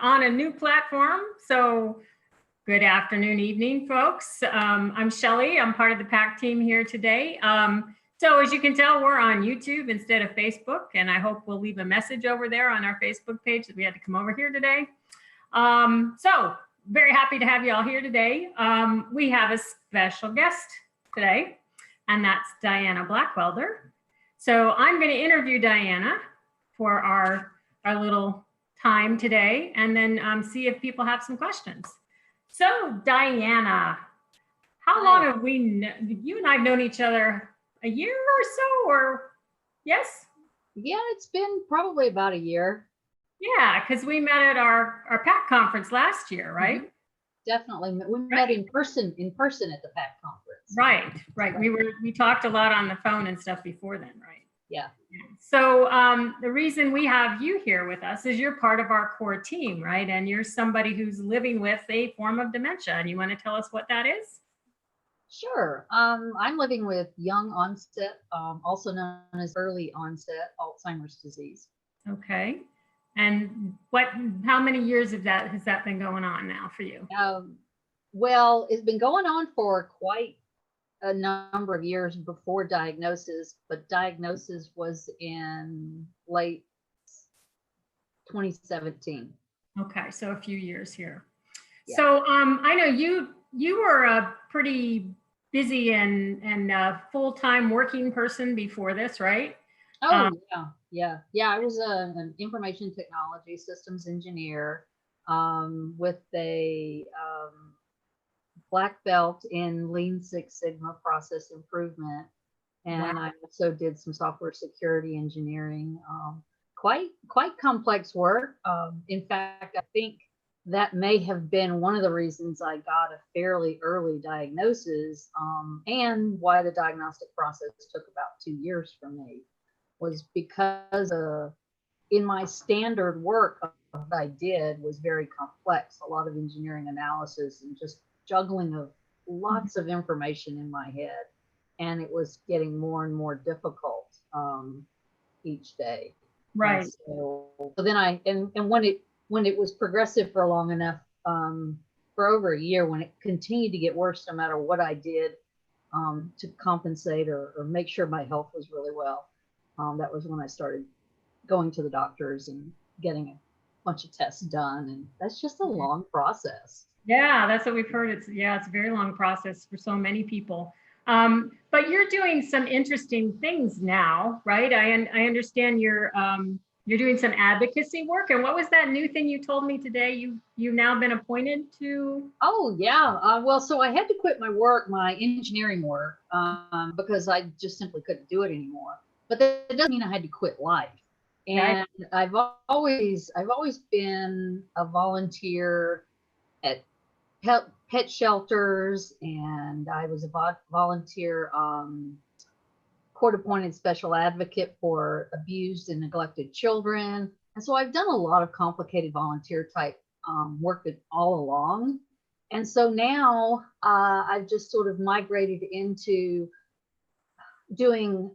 on a new platform. So good afternoon, evening, folks. I'm Shelly. I'm part of the PAC team here today. So as you can tell, we're on YouTube instead of Facebook, and I hope we'll leave a message over there on our Facebook page that we had to come over here today. So very happy to have you all here today. We have a special guest today, and that's Diana Blackwelder. So I'm going to interview Diana for our little time today, and then see if people have some questions. So Diana, how long have you and I have known each other? A year or so, or yes? Yeah, it's been probably about a year. Yeah, because we met at our PAC conference last year, right? Mm-hmm. Definitely. We met in person at the PAC conference. Right. We talked a lot on the phone and stuff before then, right? Yeah. So the reason we have you here with us is you're part of our core team, right? And you're somebody who's living with a form of dementia, and you want to tell us what that is? Sure. I'm living with young onset, also known as early onset Alzheimer's disease. Okay. And how many years has that been going on now for you? Well, it's been going on for quite a number of years before diagnosis, but diagnosis was in late 2017. Okay, so a few years here. Yeah. So I know you were a pretty busy and full-time working person before this, right? Oh, yeah. I was an information technology systems engineer with a black belt in Lean Six Sigma process improvement. And wow. I also did some software security engineering, quite complex work. In fact, I think that may have been one of the reasons I got a fairly early diagnosis, and why the diagnostic process took about 2 years for me, was because in my standard work that I did was very complex, a lot of engineering analysis and just juggling of lots of information in my head. And it was getting more and more difficult each day. Right. And so then when it was progressive for long enough, for over a year, when it continued to get worse, no matter what I did to compensate or make sure my health was really well, that was when I started going to the doctors and getting a bunch of tests done. And that's just a long process. Yeah, that's what we've heard. It's a very long process for so many people. But you're doing some interesting things now, right? I understand you're doing some advocacy work. And what was that new thing you told me today? You've now been appointed to? Oh yeah. Well, so I had to quit my engineering work, because I just simply couldn't do it anymore. But that doesn't mean I had to quit life. And right. I've always been a volunteer at pet shelters, and I was a volunteer court-appointed special advocate for abused and neglected children. And so I've done a lot of complicated volunteer type work all along. And so now I've just sort of migrated into doing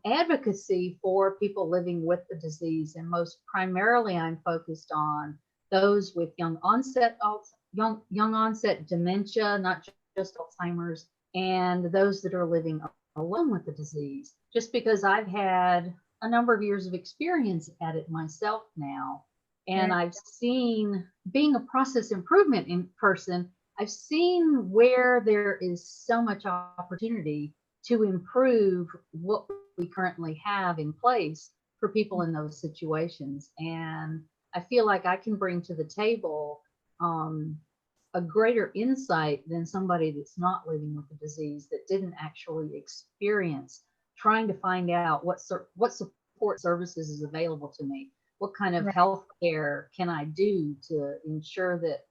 advocacy for people living with the disease. And most primarily I'm focused on those with young onset dementia, not just Alzheimer's, and those that are living alone with the disease. Just because I've had a number of years of experience at it myself now, and I've seen, being a process improvement in person, I've seen where there is so much opportunity to improve what we currently have in place for people in those situations. And I feel like I can bring to the table a greater insight than somebody that's not living with the disease, that didn't actually experience trying to find out what support services is available to me, what kind of health care can I do to ensure that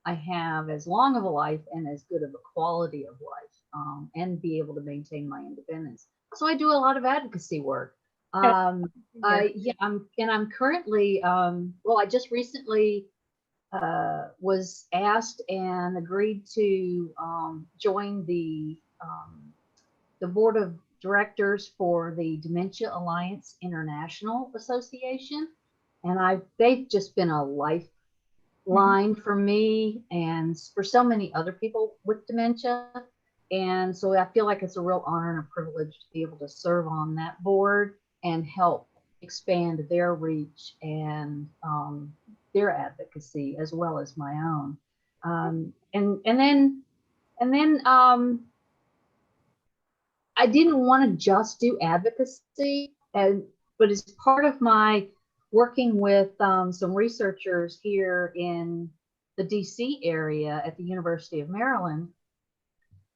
I have as long of a life and as good of a quality of life, and be able to maintain my independence. So I do a lot of advocacy work. I'm currently, I just recently was asked and agreed to join the board of directors for the Dementia Alliance International Association. And they've just been a line for me and for so many other people with dementia. And so I feel like it's a real honor and a privilege to be able to serve on that board and help expand their reach and their advocacy as well as my own. And then I didn't want to just do advocacy, but as part of my working with some researchers here in the DC area at the University of Maryland,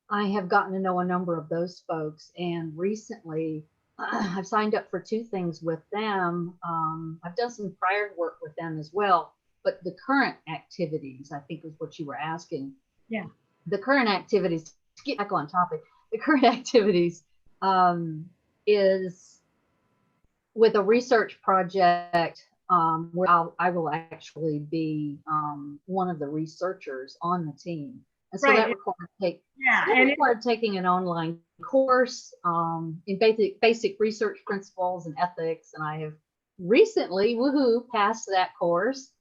I have gotten to know a number of those folks, and recently I've signed up for 2 things with them. I've done some prior work with them as well, but the current activities, I think is what you were asking. Yeah. The current activities, to get back on topic, the current activities is with a research project where I will actually be one of the researchers on the team. And so that required taking an online course in basic research principles and ethics. And I have recently, woohoo, passed that course.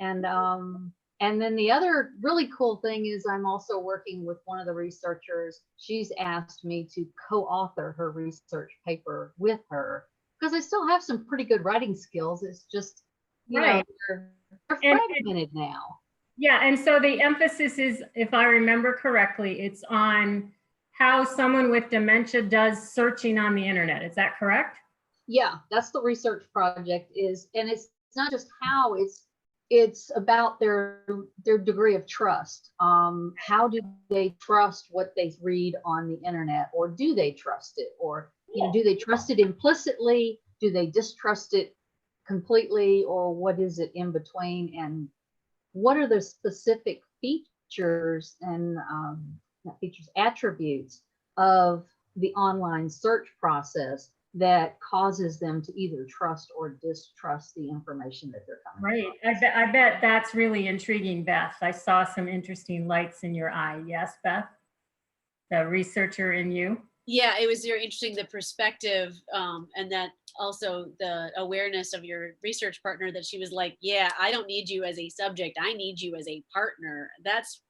And then the other really cool thing is I'm also working with one of the researchers. She's asked me to co-author her research paper with her because I still have some pretty good writing skills. It's just, you know, they're fragmented now. Yeah, and so the emphasis is, if I remember correctly, it's on how someone with dementia does searching on the internet. Is that correct? Yeah, that's the research project is, and it's not just how, it's about their degree of trust. How do they trust what they read on the internet, or do they trust it, or do they trust it implicitly? Do they distrust it completely, or what is it in between? And what are the specific features and attributes of the online search process that causes them to either trust or distrust the information that they're coming from? Right. I bet that's really intriguing, Beth. I saw some interesting lights in your eye. Yes, Beth? The researcher in you? Yeah, it was very interesting, the perspective, and that also the awareness of your research partner, that she was like, yeah, I don't need you as a subject, I need you as a partner. That's,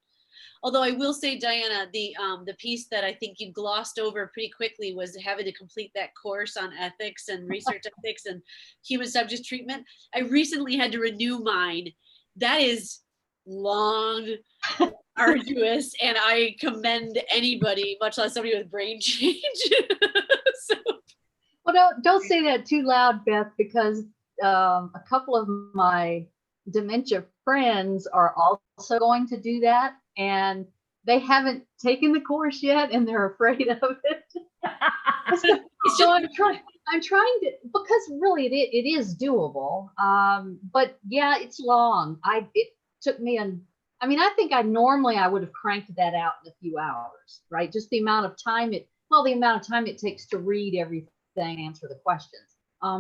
although I will say, Diana, the piece that I think you glossed over pretty quickly was having to complete that course on ethics and research ethics and human subject treatment. I recently had to renew mine. That is long, arduous, and I commend anybody, much less somebody with brain change. So. Well, don't say that too loud, Beth, because a couple of my dementia friends are also going to do that, and they haven't taken the course yet, and they're afraid of it. So I'm trying to, because really it is doable. But yeah, it's long. It took me I think I would have cranked that out in a few hours, right? Just the amount of time it takes to read everything, answer the questions.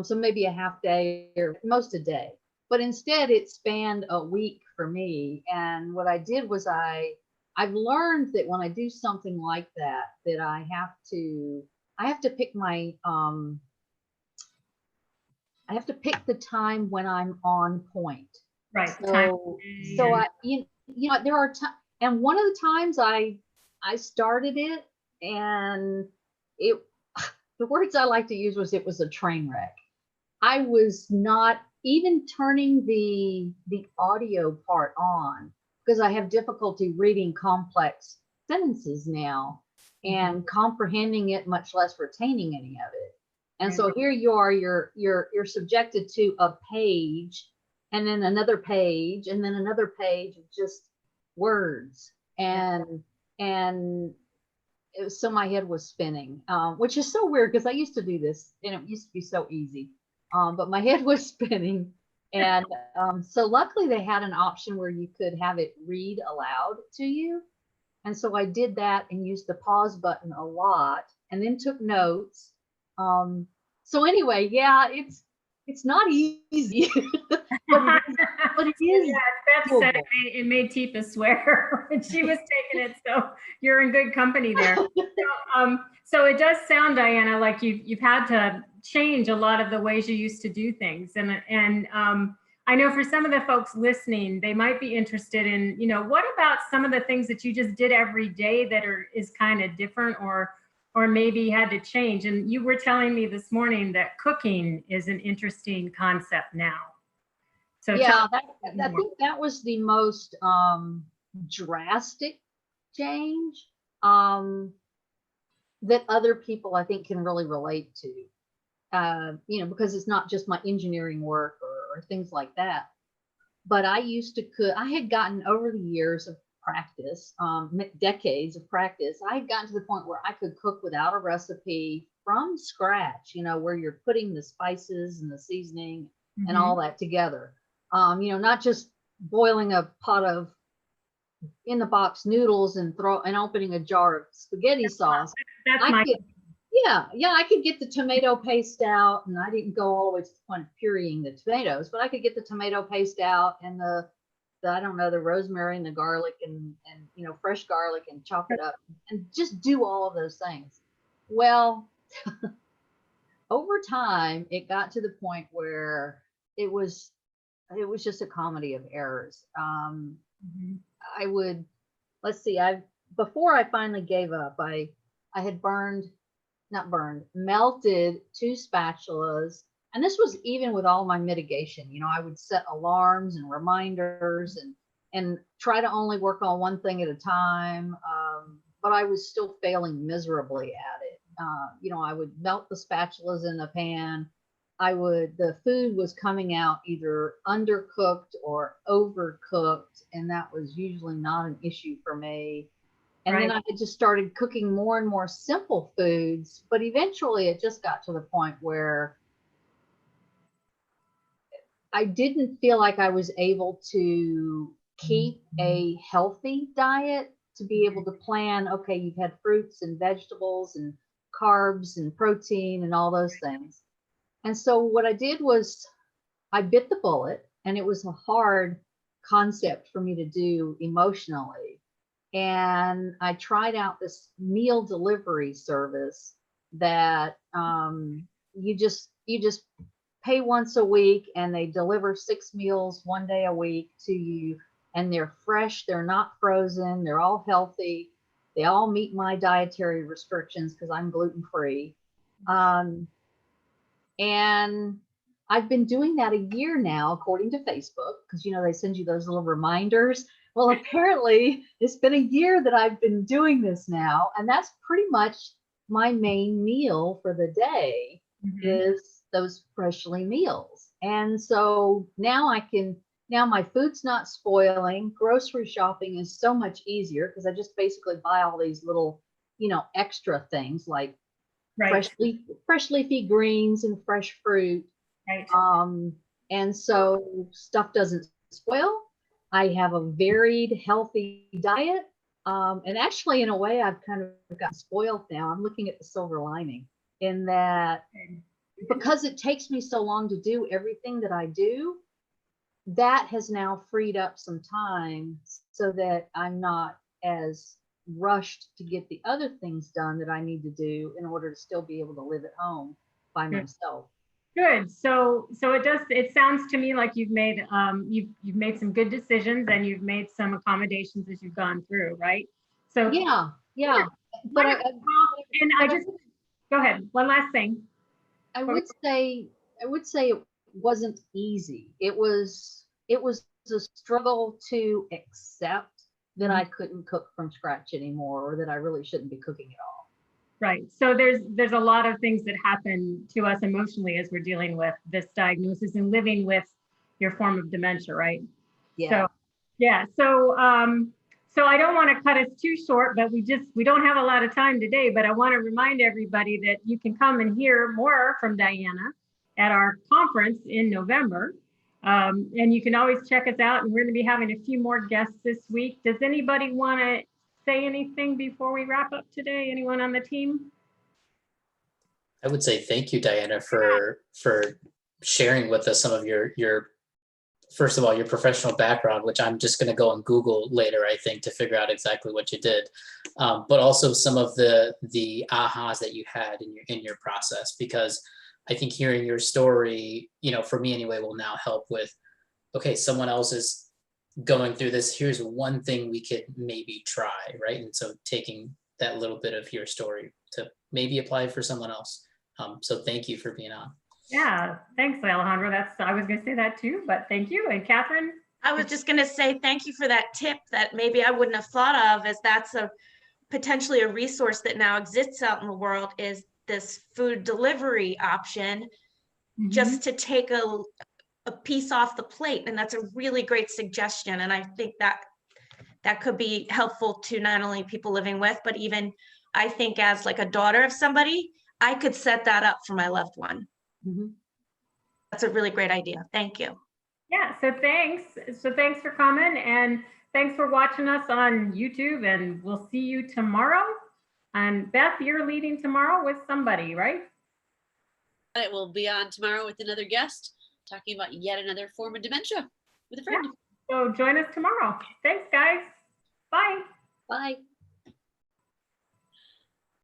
So maybe a half day or most a day. But instead it spanned a week for me. And what I did was I've learned that when I do something like that I have to pick my I have to pick the time when I'm on point. Right. So there are times, and one of the times I started it, and the words I like to use was, it was a train wreck. I was not even turning the audio part on because I have difficulty reading complex sentences now and comprehending it, much less retaining any of it. And so here you are, you're subjected to a page, and then another page, and then another page of just words. And so my head was spinning, which is so weird because I used to do this and it used to be so easy. But my head was spinning. And so luckily they had an option where you could have it read aloud to you. And so I did that and used the pause button a lot, and then took notes. So anyway, yeah, it's not easy, but it is. Yeah, Beth said it made Tifa swear when she was taking it. So you're in good company there. So it does sound, Diana, like you've had to change a lot of the ways you used to do things. And I know for some of the folks listening, they might be interested in, what about some of the things that you just did every day that is kind of different or maybe had to change? And you were telling me this morning that cooking is an interesting concept now. So yeah, I think that was the most drastic change that other people I think can really relate to. Because it's not just my engineering work or things like that. But I used to cook. I had gotten over the years of practice, decades of practice, I had gotten to the point where I could cook without a recipe from scratch, where you're putting the spices and the seasoning and all that together. Not just boiling a pot of in the box noodles and opening a jar of spaghetti sauce. I could get the tomato paste out, and I didn't go all the way to the point of pureeing the tomatoes, but I could get the tomato paste out and the rosemary and the garlic and fresh garlic and chop it up and just do all of those things. Well, over time, it got to the point where it was just a comedy of errors. Before I finally gave up, I had melted 2 spatulas. And this was even with all my mitigation. I would set alarms and reminders and try to only work on one thing at a time. But I was still failing miserably at it. I would melt the spatulas in the pan. The food was coming out either undercooked or overcooked. And that was usually not an issue for me. And then I had just started cooking more and more simple foods, but eventually it just got to the point where I didn't feel like I was able to keep a healthy diet, to be able to plan, okay, you've had fruits and vegetables and carbs and protein and all those things. And so what I did was I bit the bullet, and it was a hard concept for me to do emotionally. And I tried out this meal delivery service that you just pay once a week, and they deliver 6 meals 1 day a week to you, and they're fresh, they're not frozen, they're all healthy, they all meet my dietary restrictions because I'm gluten-free. And I've been doing that a year now, according to Facebook, because they send you those little reminders. Well, apparently it's been a year that I've been doing this now, and that's pretty much my main meal for the day is those freshly meals. And so now my food's not spoiling. Grocery shopping is so much easier because I just basically buy all these little, extra things like fresh leafy greens and fresh fruit. And so stuff doesn't spoil. I have a varied, healthy diet. And actually, in a way, I've kind of gotten spoiled now. I'm looking at the silver lining in that because it takes me so long to do everything that I do, that has now freed up some time so that I'm not as rushed to get the other things done that I need to do in order to still be able to live at home by myself. Good. So it sounds to me like you've made some good decisions, and you've made some accommodations as you've gone through, right? So yeah. But go ahead. One last thing. I would say it wasn't easy. It was a struggle to accept that I couldn't cook from scratch anymore, or that I really shouldn't be cooking at all. Right. So there's a lot of things that happen to us emotionally as we're dealing with this diagnosis and living with your form of dementia, right? Yeah. So I don't want to cut us too short, but we don't have a lot of time today, but I want to remind everybody that you can come and hear more from Diana at our conference in November. And you can always check us out, and we're going to be having a few more guests this week. Does anybody want to say anything before we wrap up today? Anyone on the team? I would say thank you, Diana, for sharing with us some of your first of all, your professional background, which I'm just going to go and Google later, I think, to figure out exactly what you did, but also some of the ahas that you had in your process, because I think hearing your story, for me anyway, will now help with okay, someone else is going through this. Here's one thing we could maybe try, right? And so taking that little bit of your story to maybe apply for someone else. So thank you for being on. Yeah, thanks, Alejandro. I was going to say that too, but thank you. And Catherine? I was just going to say thank you for that tip that maybe I wouldn't have thought of, as that's potentially a resource that now exists out in the world, is this food delivery option, just to take a piece off the plate. And that's a really great suggestion. And I think that could be helpful to not only people living with, but even I think as like a daughter of somebody, I could set that up for my loved one. That's a really great idea. Thank you. Yeah, so thanks. So thanks for coming, and thanks for watching us on YouTube, and we'll see you tomorrow. And Beth, you're leading tomorrow with somebody, right? It will be on tomorrow with another guest talking about yet another form of dementia with a friend. Yeah. So join us tomorrow. Thanks, guys. Bye. Bye.